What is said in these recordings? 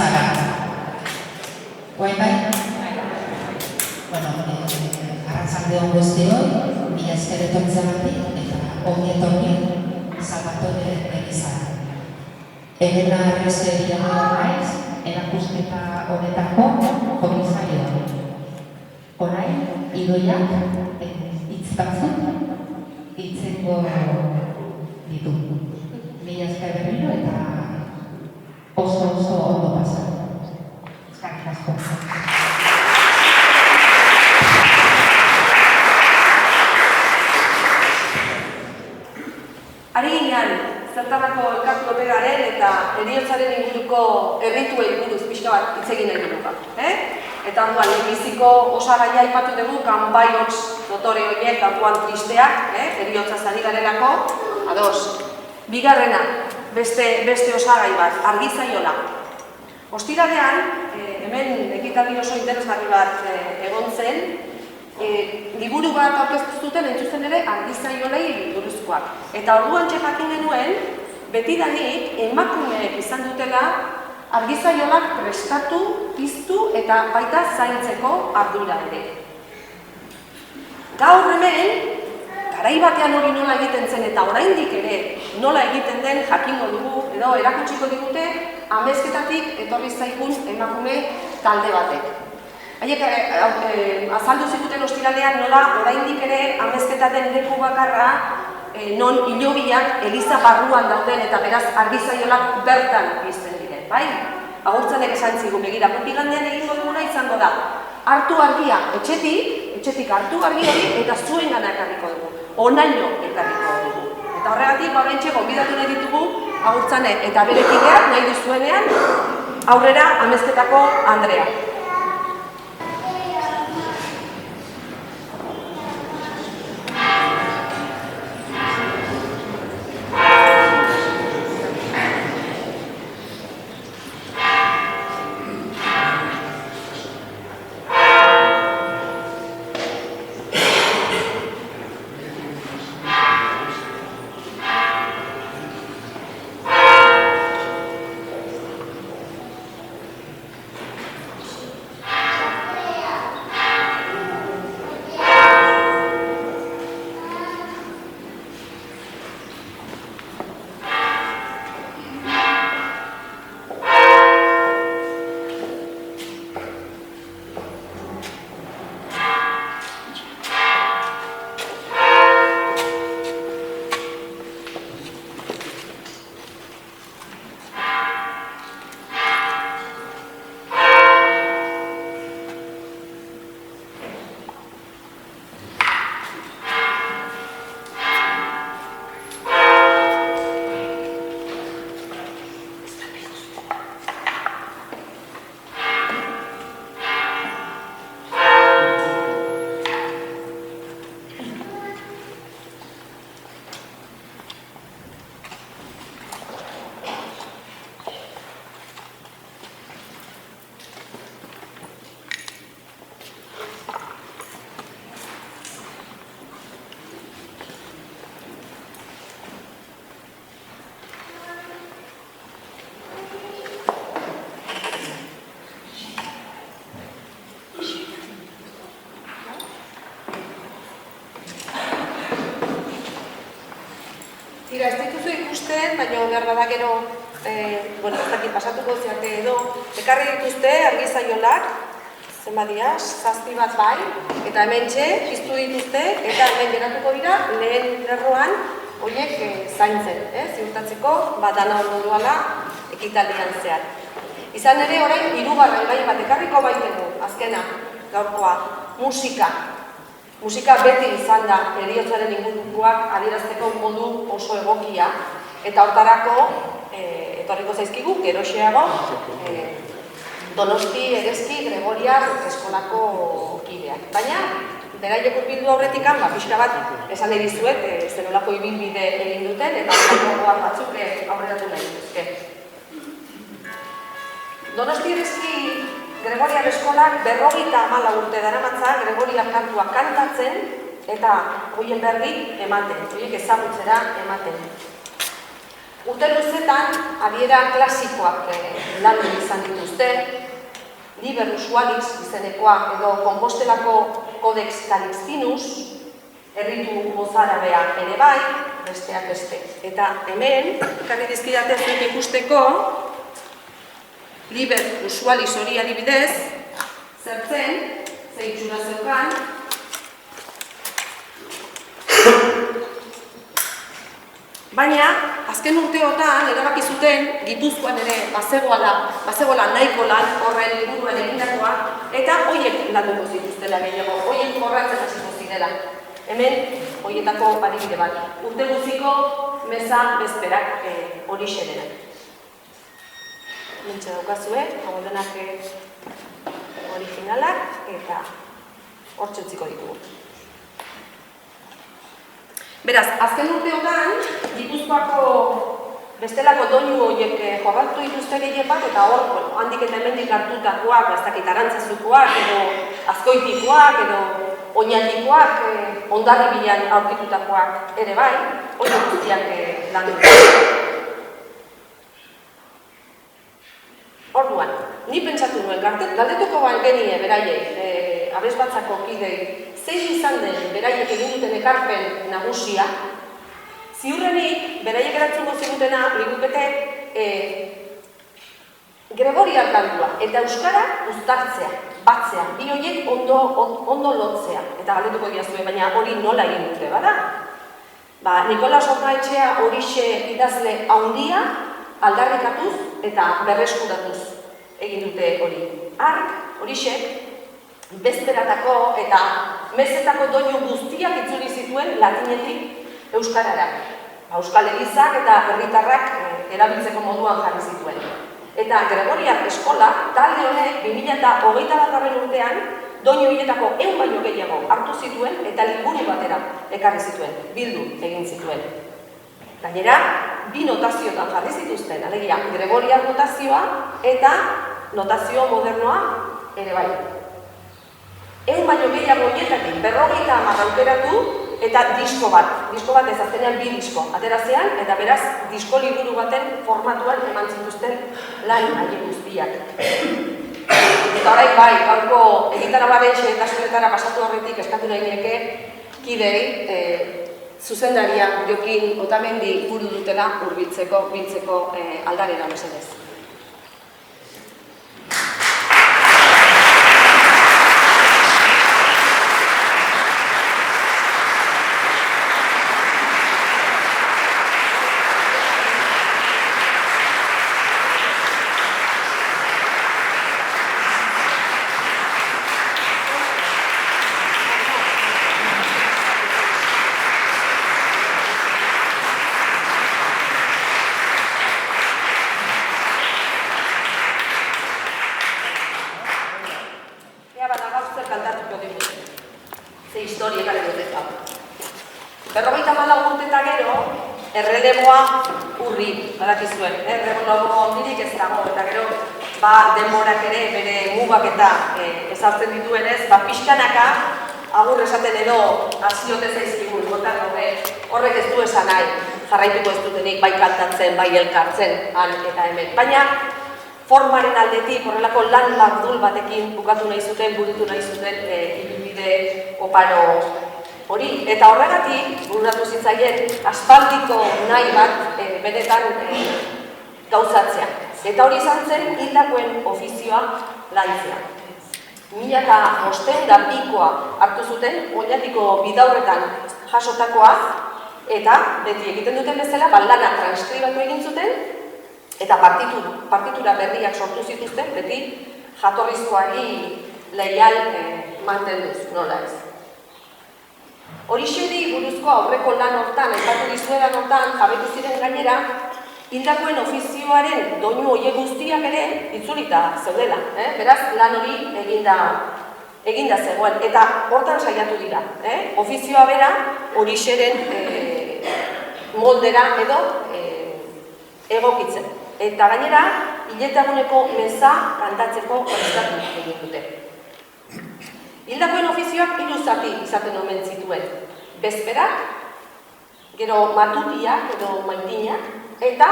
Elizara. Guain bai? Bueno, arratzalde hon guztioi, mila esker etortzagatik eta ongi etorri Salvatore Elizara. Elena Arrese Villanueva naiz, erakusketa honetako komisarioa. Orain, Idoiak hitz batzuk hitzengo ditu. Mila esker berriro eta oso ondo pasa. Eskerrik asko. Ari ginean, zertarako elkartu ote garen eta heriotzaren inguruko errituei buruz pixka bat hitz egin nahi dugu. Eta orduan, lehenbiziko osagaia aipatu dugu, kanpaiots dotore horiek, datuan tristeak, heriotzaz ari garelako, ados. Bigarrena, beste osagai bat, argizaiola. Ostiralean, hemen ekitaldi oso interesgarri bat egon zen, liburu bat aurkeztu zuten entzuzen ere argizaiolei buruzkoak. Eta orduan jakin genuen, betidanik emakumeek izan dutela argizaiolak prestatu, piztu eta baita zaintzeko ardura ere. Gaur hemen, garai batean hori nola egiten zen eta oraindik ere nola egiten den jakingo dugu edo erakutsiko digute amezketatik etorri zaigun emakume talde batek. Haiek azaldu zituten ostiralean nola oraindik ere amezketaten leku bakarra non hilobiak eliza barruan dauden eta beraz argizaiolak bertan pizten diren, bai? Agurtzanek esan zigun begira, igandean egingo duguna izango da. Hartu argia etxetik hartu argi hori eta zuengana ekarriko dugu. Onaino ekarriko dugu. Eta horregatik horrentxe gonbidatu nahi ditugu Agurtzane eta bere kideak nahi duzuenean aurrera amezketako Andrea. Tira, ez dituzu ikusten, baina behar bada gero, ez dakit pasatuko ziarte edo, ekarri dituzte argizaiolak, zenbadiaz, 7 bat bai, eta hemen piztu dituzte, eta hemen geratuko dira, lehen lerroan, horiek zaintzen, ziurtatzeko, dana ondo duala ekitaldian zehar. Izan ere, orain, 3. gai bat ekarriko baiteko, azkena, gaurkoa, musika. Musika beti izan da heriotzaren ingurukoak adierazteko modu oso egokia, eta hortarako etorriko zaizkigu geroxeago Donosti, Ereski, Gregoriar eskolako kideak. Baina, beraiek hurbildu aurretikan, pixka bat esan nahi dizuet, zenolako ibilbide egin duten, eta horrekoak batzuk aurreratu nahi dituzke. Donosti, Ereski, Gregoriar eskolak 54 urte daramatza Gregoriar kantuak kantatzen eta hoien berri ematen, hoiek ezagutzera ematen. Urte luzetan, adiera klasikoak landu izan dituzte, Liber Usualis izenekoa edo Kompostelako Codex Calixtinus, erritu mozarabea ere bai, besteak beste. Eta hemen, ekarri dizkidate zuek ikusteko, Liber Usualis hori adibidez, zertzen, ze itxura zeukan, baina, azken urteotan, erabaki zuten, Gipuzkoan ere bazegoela nahiko lan horren liburuen egindakoa, eta hoiek landuko zituztela gehiago, hoiek jorratzen hasiko zirela. Hemen, hoietako adibide bat. Urte guztiko meza bezperak hori xerenak. Nintxe daukazue, hau denak originalak, eta hortxe utziko ditugu. Beraz, azken urteotan, Gipuzkoako bestelako doinu horiek jorratu dituzte gehien bat, eta hor, handik eta hemendik hartutakoak, ez dakit arantzazukoak, edo azkoitikoak, edo oinatikoak, ondarri bilan aurkitutakoak ere bai, hori guztiak lan dut. Orduan, ni pentsatu nuen, galdetuko genie beraiei, abesbatzako kidei, zein izan den beraiek egin duten ekarpen nagusia, ziurrenik beraiek erantzungo zigutena ligukete Gregoriar kantua eta euskara uztartzea, batzea, bi horiek ondo lotzea. Eta galdetuko diazue, baina hori nola egin dute, bada? Nikolas Ormaetxea horixe idazle handia aldarrikatuz eta berreskuratuz egin dute hori. Hark, horixe, bezperatako eta mezetako doinu guztiak itzuli zituen latinetik euskarara. Euskal Elizak eta herritarrak erabiltzeko moduan jarri zituen. Eta Gregoriar eskola, talde honek 2021 urtean, doinu horietako 100 baino gehiago hartu zituen eta liburu batera ekarri zituen, bildu egin zituen. Gainera, bi notazioetan jarri zituzten, alegia Gregoriar notazioa eta notazio modernoa ere bai. 100 baino gehiago horietatik 50 aukeratu eta disko bat ez azkenean 2 disko aterazean, eta beraz disko liburu baten formatuan eman zituzten lan haien guztiak. Eta orain bai, gaurko egitarauaren xehetasunetara pasatu horretik eskatu nahi nieke kidei zuzendaria Jokin Otamendi buru dutela hurbiltzeko aldarera mesedez. Erreleboa urri, badakizuen, errelebo ondirik ez dago, eta gero denborak ere bere mugak eta ezartzen dituenez, pixkanaka agur esaten edo aziote zaizkigun, horrek ez du esan nahi, jarraituko ez dutenik bai kantatzen, bai elkartzen, han eta hemen. Baina formaren aldetik horrelako lan lardul batekin bukatu nahi zuten, burutu nahi zuten ibilbide oparo hori, eta horregatik, bururatu zitzaien, aspaldiko nahi bat benetan gauzatzea. Eta hori izan zen, hildakoen ofizioa lantzea. 1500 hartu zuten, oinatiko bidaurretan jasotakoa, eta beti egiten duten bezala, lana transkribatu egin zuten, eta partitura berriak sortu zituzten, beti jatorrizkoari leial mantenduz, nola ez. Horixeri buruzko aurreko lan hortan, aipatu dizuedan hortan, jabetu ziren gainera, hildakoen ofizioaren doinu horiek guztiak ere itzulita zeudela. Beraz, lan hori eginda zegoen, eta hortan saiatu dira. Ofizioa bera horixeren moldera edo egokitzen. Eta gainera, hiletaguneko meza kantatzeko prestatu egin dute. Hildakoen ofizioak 3 zati izaten omen zituen. Bezperak, gero matutiak edo maitinak, Eta,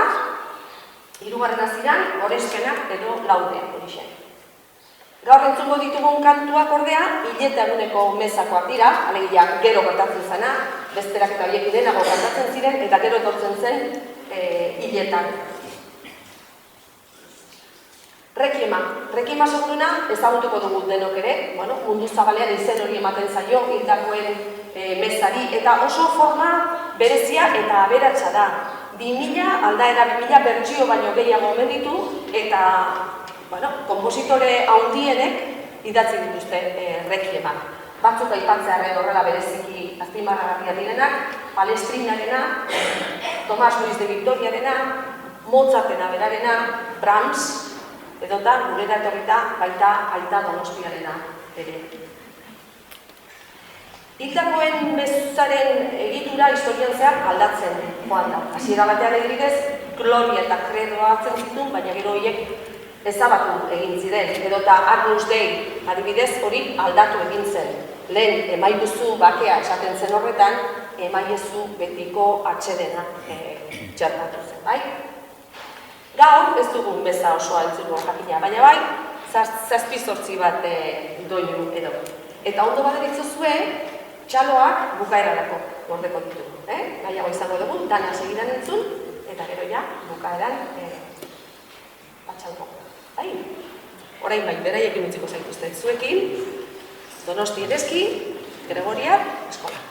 hirugarren ziren, gorespenak edo laudeak horixe. Gaur entzungo ditugun kantuak ordea, hileta eguneko mezakoak dira, alegia gero gertatzen zena, besterak eta horiek lehenago gertatzen ziren, eta gero etortzen zen hiletan. Rekiema seguruna ezagutuko dugu denok ere, mundu zabalean izen hori ematen zaio, hildakoen mezari, eta oso forma berezia eta aberatsa da. 2000, aldaera 2000 bertsio baino gehiago omen ditu, eta konpositore handienek idatzi dituzte rekiemak. Batzuk aipatzearren horrela bereziki azpimarragarriak direnak, Palestrinarena, Tomas Luis de Victoriarena, Mozartena berarena, Brahms, edota gurera etorrita baita Aita Donostiarena ere. Hildakoen mezuzaren egitura historian zehar aldatzen joan da. Hasiera batean adibidez, gloria eta kredoa hartzen zituen, baina gero horiek ezabatu egin ziren. Edota Agnus Dei adibidez hori aldatu egin zen. Lehen emaiduzu bakea esaten zen horretan, emaiezu betiko atsedena txertatu zen, bai? Gaur ez dugun beza osoa entzunua jakina, baina bai, 7-8 bat doinu edo. Eta ondo baderitzozue, txaloak bukaerarako gordeko ditugu. Gaiago izango dugu, dana segidan entzun, eta gero ja, bukaeran batxalgo. Orain bai, beraiekin utziko zaituzte zuekin, Donosti Ereski, Gregoriar, Eskola.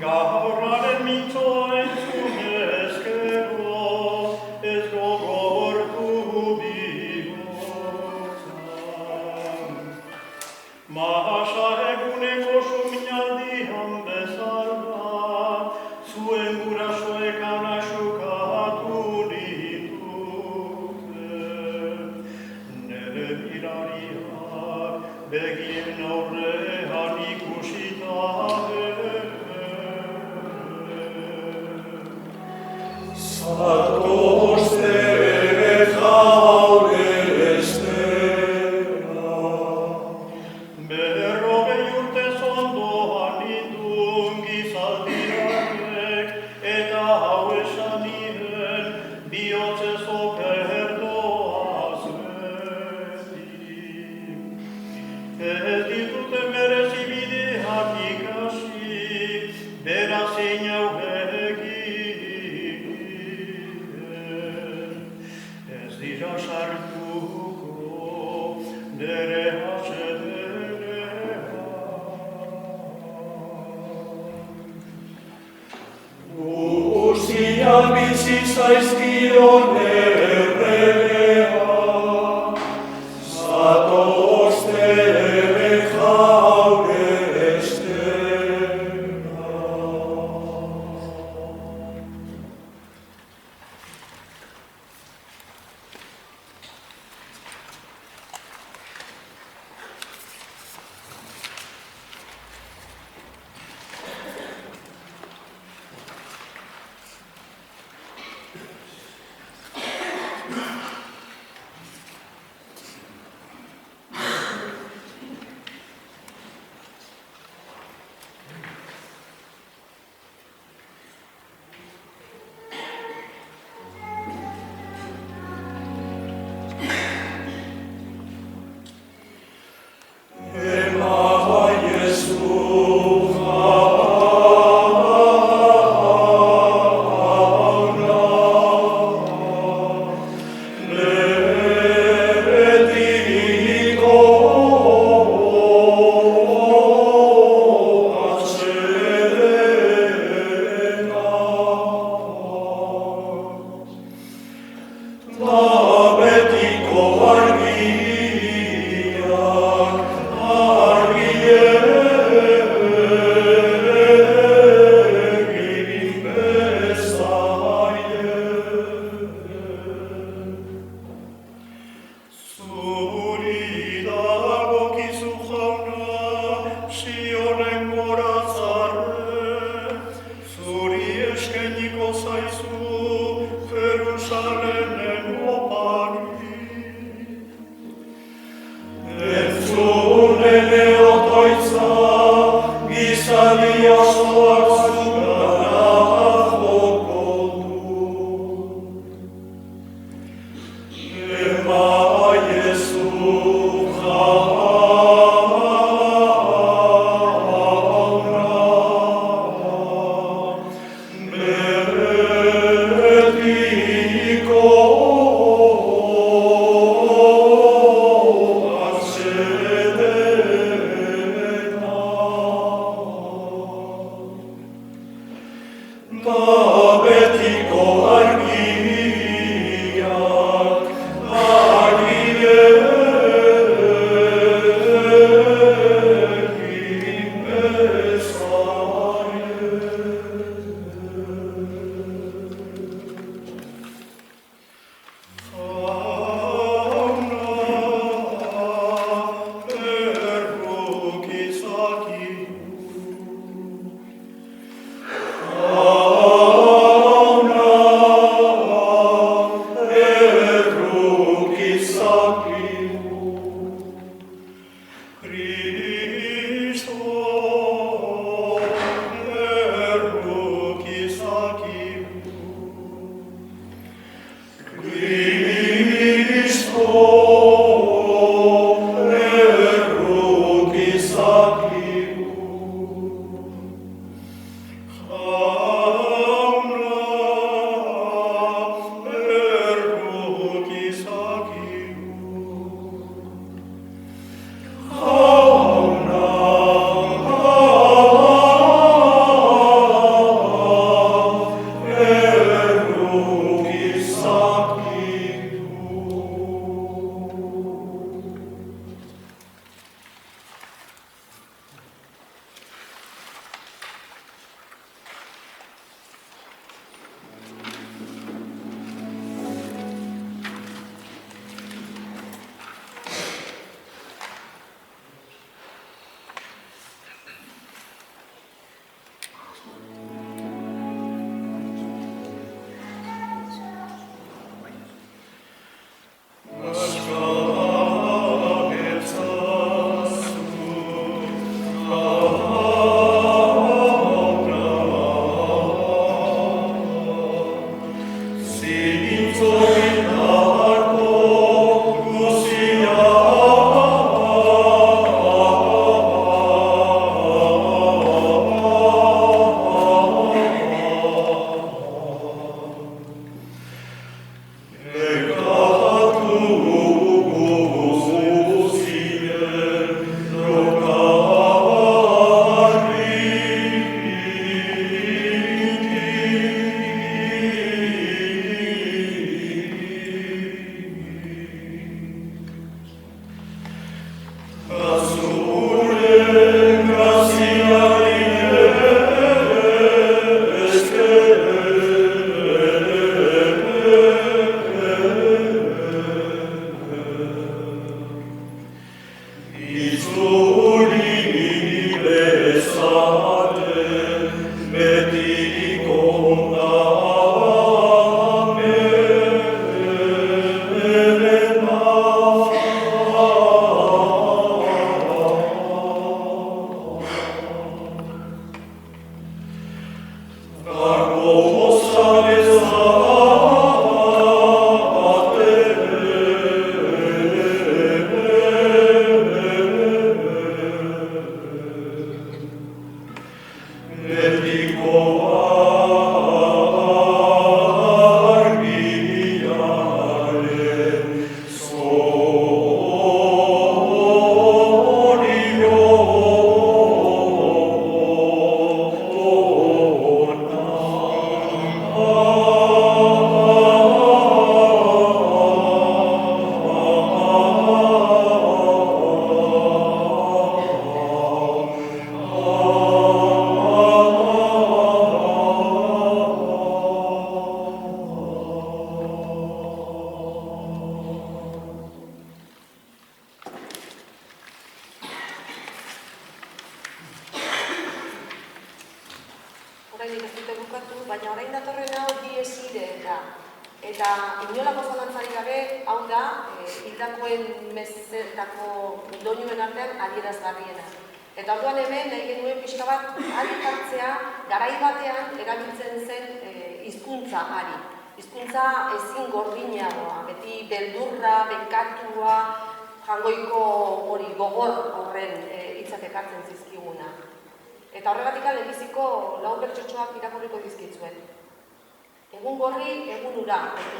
Gaur haren mito entzun ezkero, ez begien aurrean ikusita zatozte jaure estera. Berrogei urtez ondoan nindun gizaldiak eta hau esan nien bihotzez okerdoaz beti. Ez ditute merezi bideak ikasi, beraz inau egiten. Ez dira sartuko nere hasedenean. Guztiak bizi zaizkion erregean, zatozte jaure estera. Betiko argiak, inolako zalantzari gabe, hau da, hildakoen mesetako doinuen artean adierazgarriena. Eta orduan hemen nahi genuen pixka bat ari jartzea garai batean erabiltzen zen hizkuntza ari. Hizkuntza ezin gordinagoa, beti beldurra, bekatua, jangoiko hori gogor horren hitzak ekartzen zizkiguna. Eta horregatik lehenbiziko lau bertsotxoak irakurriko dizkitzuen. Egun gorri, egun ura,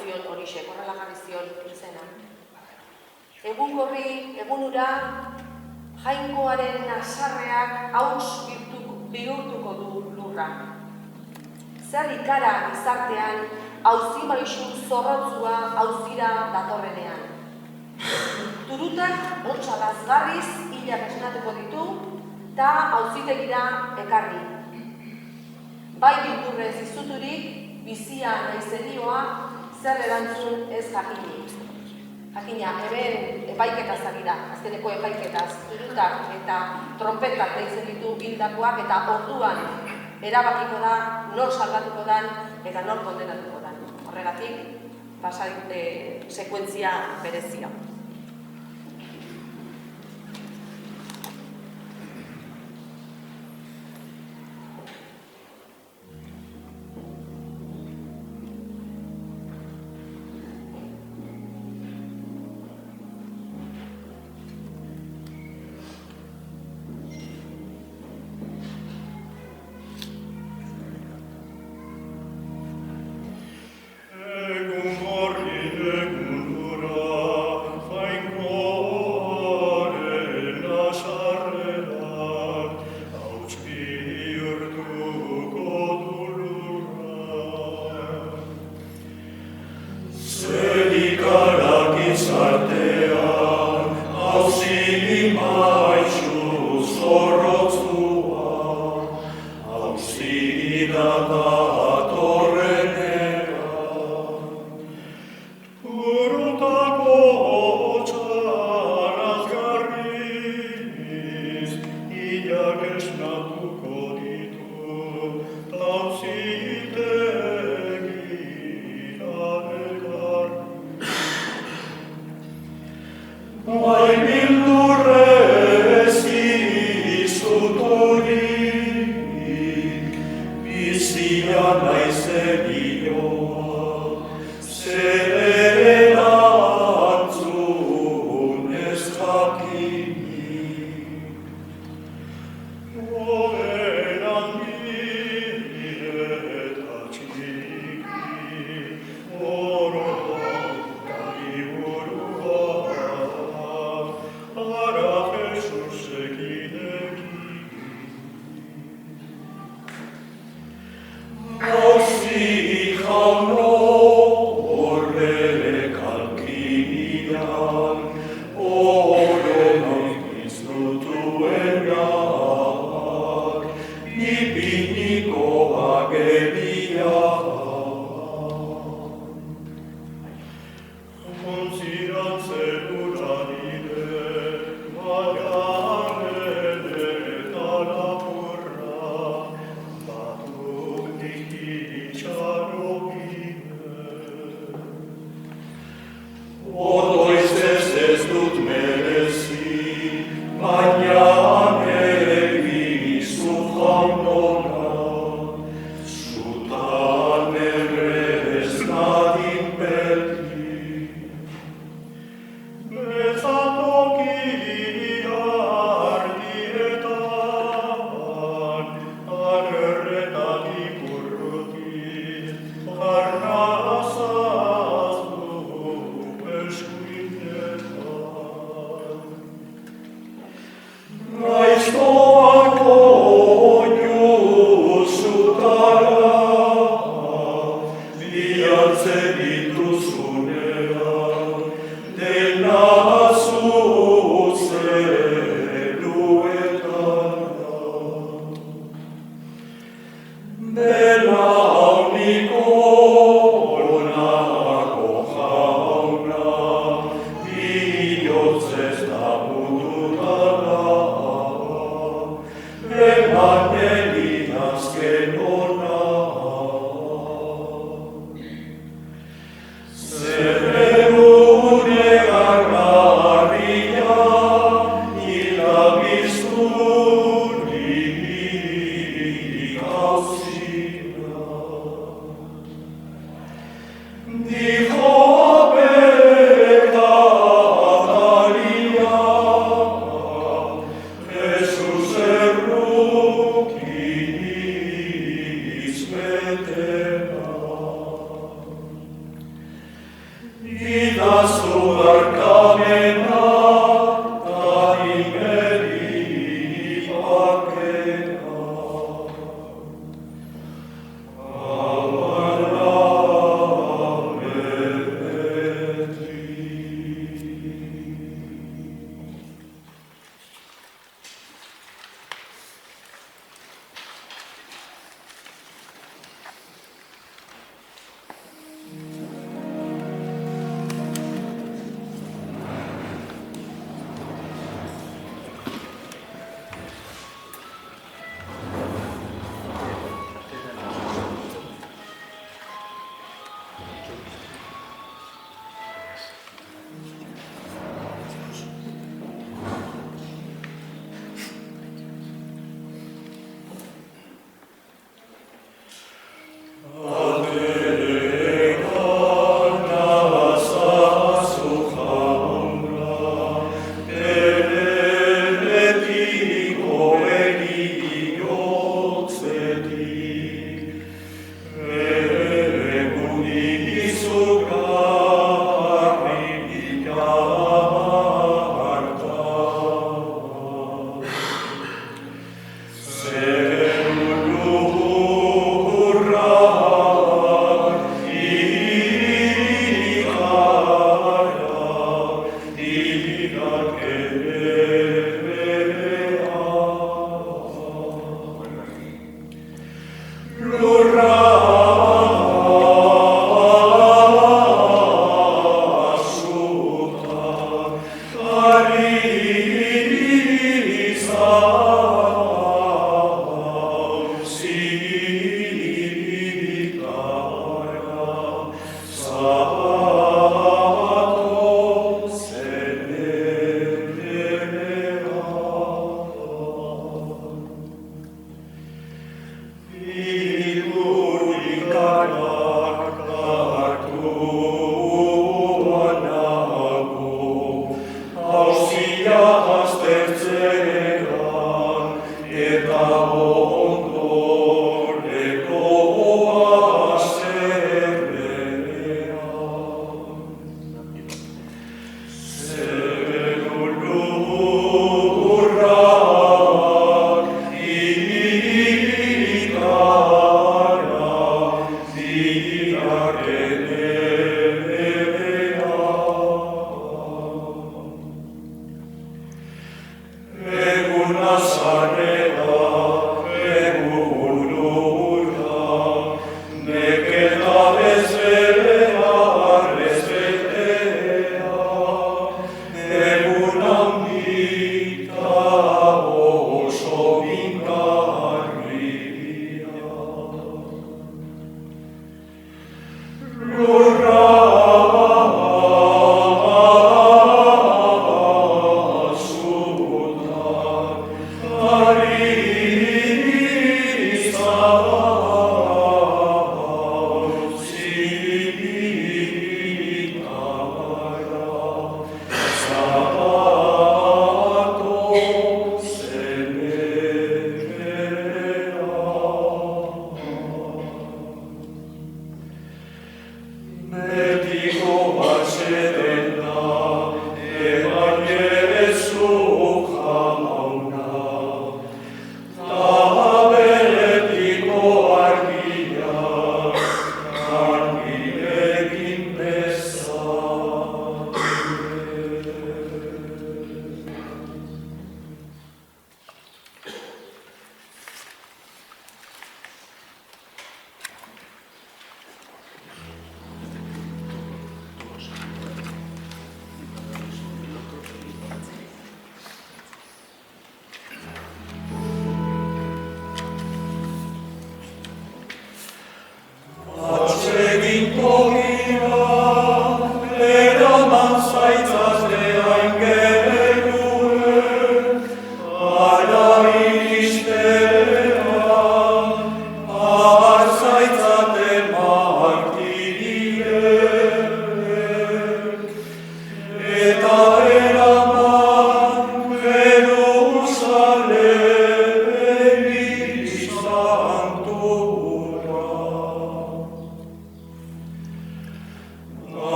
zion horixe, horrela jarri zion izena. Egun gorri, egun ura, jainkoaren nasarreak hauts bihurtuko du lurra. Zer ikara gizartean, auzi maisu zorrotzua auzira datorrenean. Turutak hotsa lazgarriz hilak esnatuko ditu, eta auzitegira ekarri. Bai bildurrez izuturik, bizia naizedioa, zer erantzun ez jakinik. Jakina, hemen epaiketaz ari da, azkeneko epaiketaz, turutak eta trompetak deitzen ditu hildakoak, eta orduan erabakiko da, nor salbatuko dan eta nor kondenatuko dan. Horregatik, sekuentzia berezia. Sweet.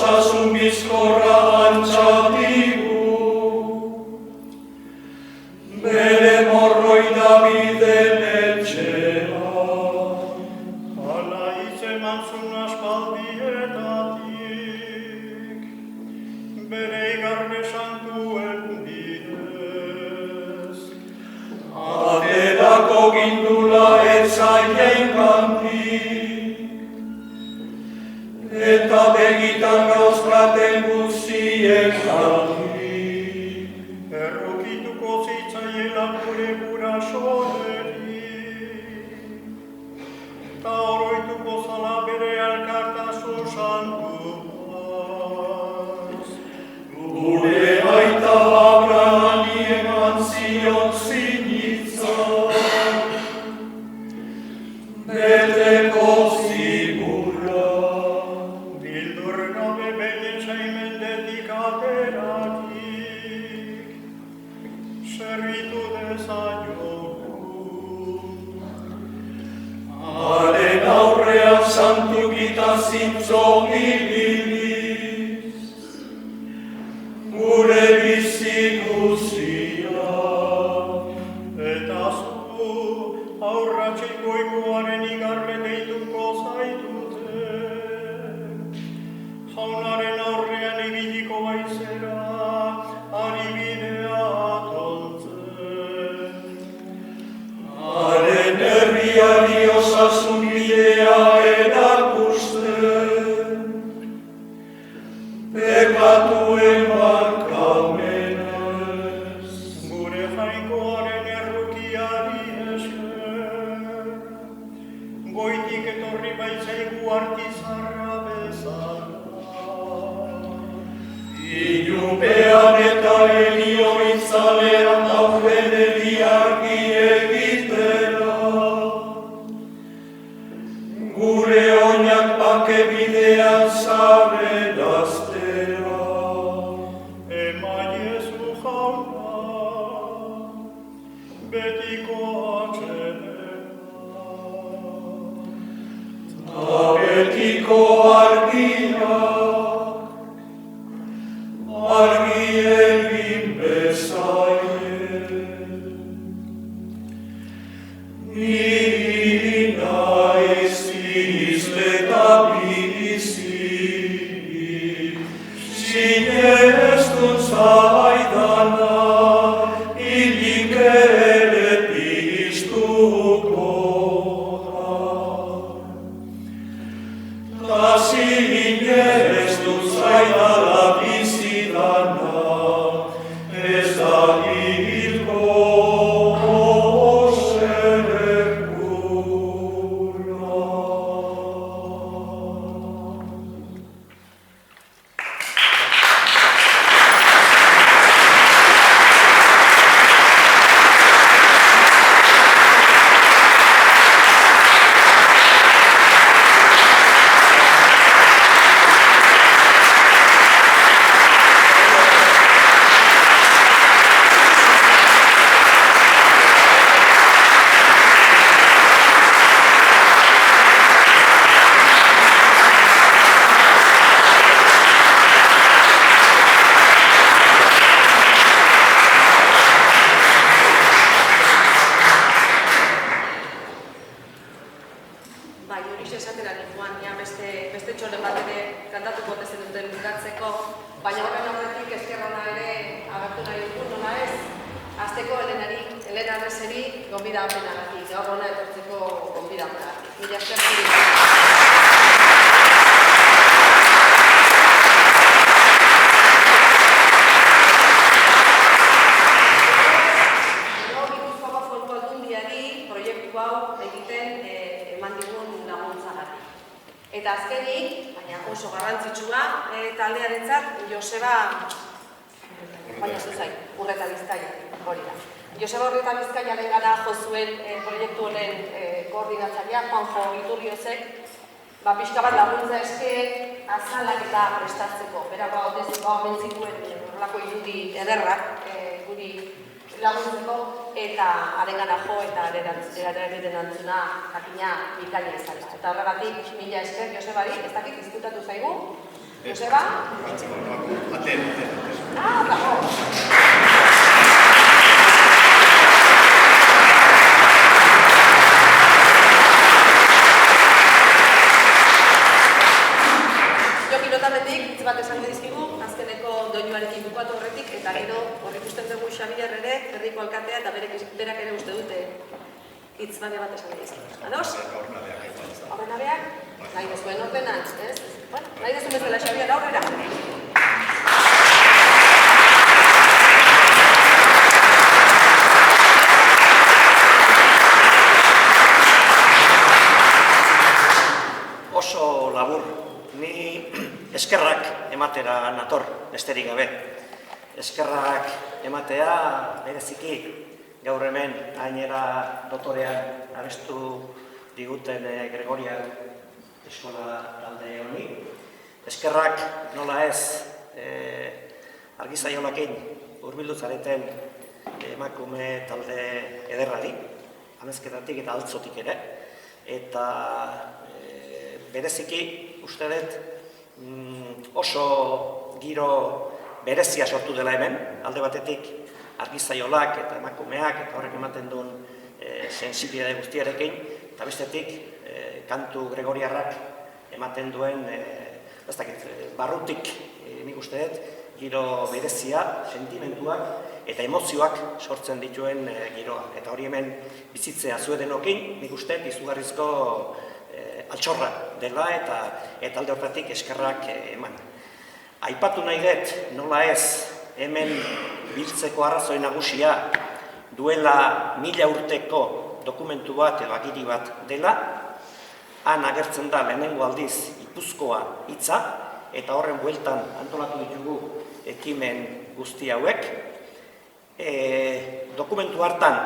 osasun bizkorra antxatigu. Bere morroi Daviden etxea. Hala hitzeman zuen aspaldietatik, bere igarne santuen bidez. Aterako gindula etzaien kantik, eta begitan gauzkaten guziek kantik. Errokituko zitzaiela gure gurasoetik, ta oroituko zala bere alkartasun santuaz. Gure aita Abrahami eman zion zinitza, beteko zigurra. Bildur gabe bete saimendetik ateratik, servitu dezaiogu. Haren aurrean santu gita zintzo ibiliz, gure bizi guzia. Eta zu aurratxik goikoaren igarre deituko zaitute, jaunaren aurrean ibiliko baizera, ari bidea atontzen. Haren herriari osasun bidea erakusten, pekatuen barkamenez. Gure jainkoaren errukiari esker, goitik etorri baitzaigu artizarra bezala. Ilupean eta helio itzalean dauden argi egitera, gure oinak bake bidean zaberaztera. Ema Jesu jauna, betiko atxedera, ta betiko argiak, argi egin bezaien. Niri naiz izle eta bizi, sinestun zaidana, hilik ere piztuko da. Ta sinestun zaidala bizidana, ez da hilko Eta azkenik, baina oso garrantzitsua, taldearentzat Joseba, baina zuzai, Urreta Bizkaia, hori da. Joseba Urreta Bizkaiaren gara jo zuen proiektu honen koordinatzailea, Juanjo Iturriozek, pixka bat laguntza eske azalak eta prestatzeko. Berako hauteziko hau mentzituen horrelako irudi ederrak guri laguntzeko eta harengana jo eta eraren antzuna jakina bikaina izan da. Eta horregatik, mila esker, Josebari, ez dakit diskutatu zaigu, Joseba? Ah, dago. Pilotamendik hitz bat esango dizkigu, azkeneko doinuarekin bukatu horretik, eta gero hor ikusten dugu Xabier ere, herriko alkatea, eta berak ere uste dute hitz bat esango dizkigu. Ados? Aurrenabeak? Nahi dezuen ordenan, ez? Bueno, nahi dezuen bezala Xabier, aurrera. Oso labur. Ni eskerrak ematera nator, besterik gabe. Eskerrak ematea bereziki gaur hemen gainera dotorean abestu diguten Gregoria eskola talde honi. Eskerrak nola ez Argizaiolakin hurbildu zareten emakume talde ederrari, amezketatik eta altzotik ere. Eta bereziki uste dut oso giro berezia sortu dela hemen, alde batetik Argizaiolak eta emakumeak eta horrek ematen duen sensibilitate guztiarekin, eta bestetik kantu gregoriarrak ematen duen barrutik nik uste dut giro berezia, sentimentuak eta emozioak sortzen dituen giroa. Eta hori hemen bizitzea zuedenokin, nik uste dut izugarrizko altxorra dela eta alde horretatik eskerrak eman. Aipatu nahi dut, nola ez, hemen biltzeko arrazoi nagusia duela 1000 urteko dokumentu bat edo agiri bat dela, han agertzen da lehenengo aldiz Ipuzkoa hitza, eta horren bueltan antolatu ditugu ekimen guzti hauek. Dokumentu hartan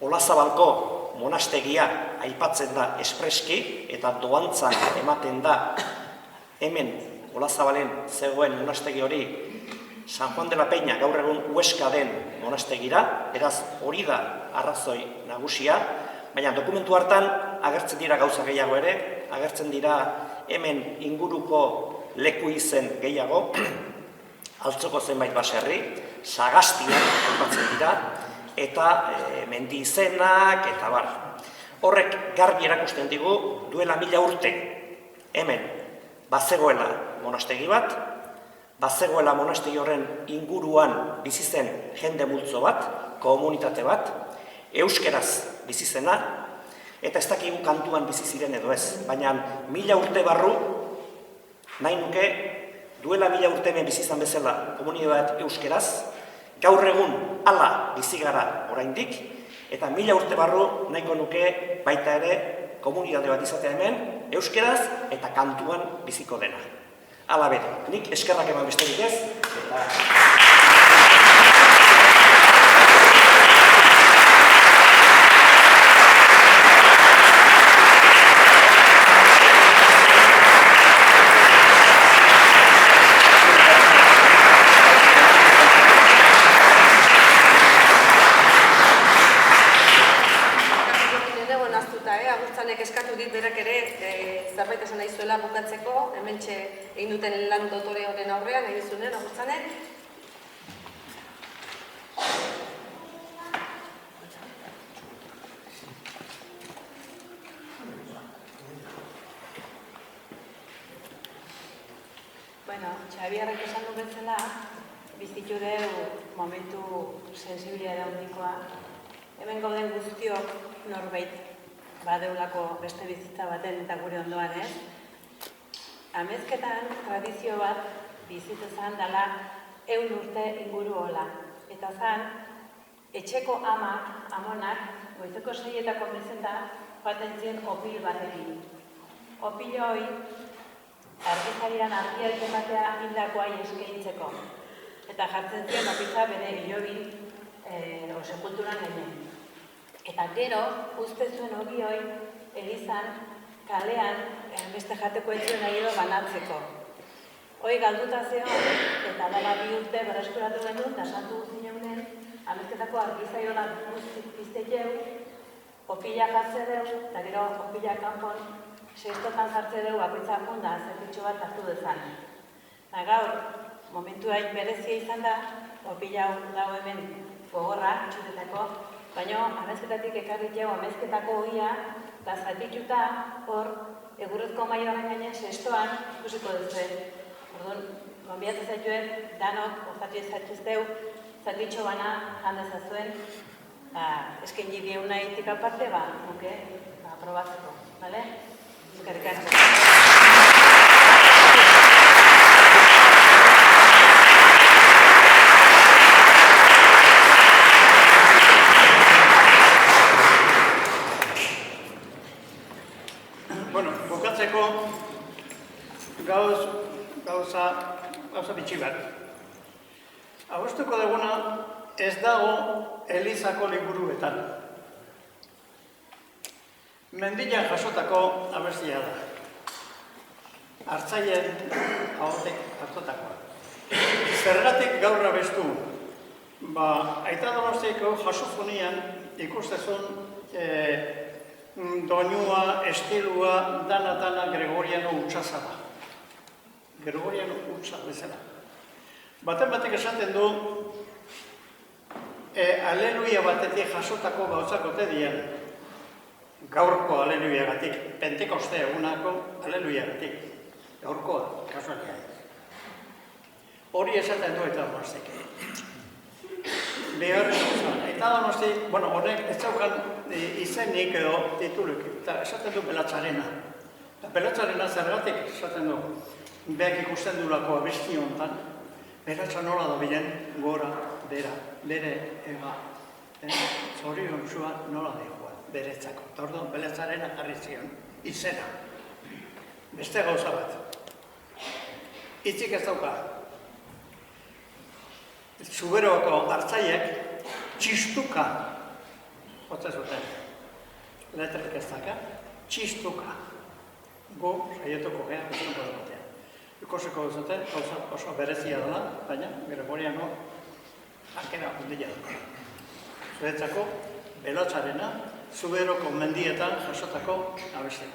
Olazabalko monastegia aipatzen da espreski eta doantzan ematen da hemen Olazabalen zegoen monastegi hori San Juan de la Peña gaur egun Huesca den monastegira, beraz hori da arrazoi nagusia, baina dokumentu hartan agertzen dira gauza gehiago ere, agertzen dira hemen inguruko leku izen gehiago, Altzoko zenbait baserri, Sagastiak aipatzen dira, eta mendi izenak, eta bar. Horrek garbi erakusten digu duela 1000 urte hemen bazegoela monastegi bat, bazegoela monastegi horren inguruan bizi zen jende multzo bat, komunitate bat, euskeraz bizi zena, eta ez dakigu kantuan bizi ziren edo ez, baina 1000 urte barru nahi nuke duela 1000 urte hemen bizi izan bezala komunitate bat euskeraz, gaur egun hala bizi gara oraindik, eta 1000 urte barru nahiko nuke baita ere komunitate bat izatea hemen, euskeraz eta kantuan biziko dena. Hala bere, nik eskerrak eman besterik ez, eta... Eskatu dit berak ere zerbait esan nahi zuela bukatzeko, hementxe egin duten lan dotore honen aurrean, egin zunen, agurtzanek. Bueno, Xabierrek esan du betzela, bizitu deu momentu sensibilitate handikoa. Hemen gauden guztiok norbait badeulako beste bizitza baten eta gure ondoan, ez? Amezketan tradizio bat bizitza zan dela 100 urte inguru hola. Eta zan, etxeko amonak, goizeko 6etako mezenta, joaten ziren opil batekin. Opil hori, argizarian argiak ematea hildakoa eskaintzeko. Eta jartzen ziren opiltza bere hilobin sepulturan gainen. Eta gero, uste zuen hori hoi, elizan, kalean, beste jateko etzuen nahi edo banatzeko. Hoi galduta zeon, eta dala 2 urte berreskuratu genuen, eta santu zineunen, amezketako argizaiola guztik pizte jau, opila jartze deu, eta gero opila kanpon sestotan sartze dugu bakoitza funda zertitxo bat hartu dezan. Gaur, momentu hain berezia izan da, opila hau dago hemen gogorra, itxutetako, baina amezketatik ekarri jau amezketako hoia, eta zatitxuta hor, egurrezko mailaren gainen sestoan ikusiko duzuen. Orduan, gonbiatzen zaituen, danok, osatu ezatxizteu, zatitxo bana jandezazuen, eskaini bieuna itik aparte, nuke, probatzeko, bale? Eskerrik asko. Bueno, bukatzeko gauza bitxi bat. Agustuko duguna ez dago Elizako liburuetan. Mendian jasotako abestia da. Artzaien ahotek hartotakoa. Zergatik gaur abestu? Aita Donostiako jasofonian ikustezun doinua, estilua, dana Gregoriano hutsa da. Gregoriano hutsa bezala. Batek esaten du, aleluia batetik jasotako gauzakote dian. Gaurko aleluiagatik, Pentekoste egunako aleluiagatik. Gaurkoa, kasualia. Hori esaten du Aita Donostik. Eta Donostik, honek ez zaukan izenik edo tituluk, eta esaten du Belatzarena. Eta Belatzarena zergatik esaten du, beak ikusten dulako abesti honetan, Belatza nola da bilen gora, bere ega, zorion zua nola da beretzako. Eta orduan Belatzarena jarri zion izena. Beste gauza bat. Itzik ez dauka. Zuberoako hartzaiek txistuka jotzen zuten. Letretik ez daka, txistuka. Gu, saietuko geha, bestuko dagoetean. Ikusiko duzuten, oso berezia dela, baina Gregoriano akera hundila dut. Zuretzako, Belatzarena, Zuberoko mendietan jasotako abestia.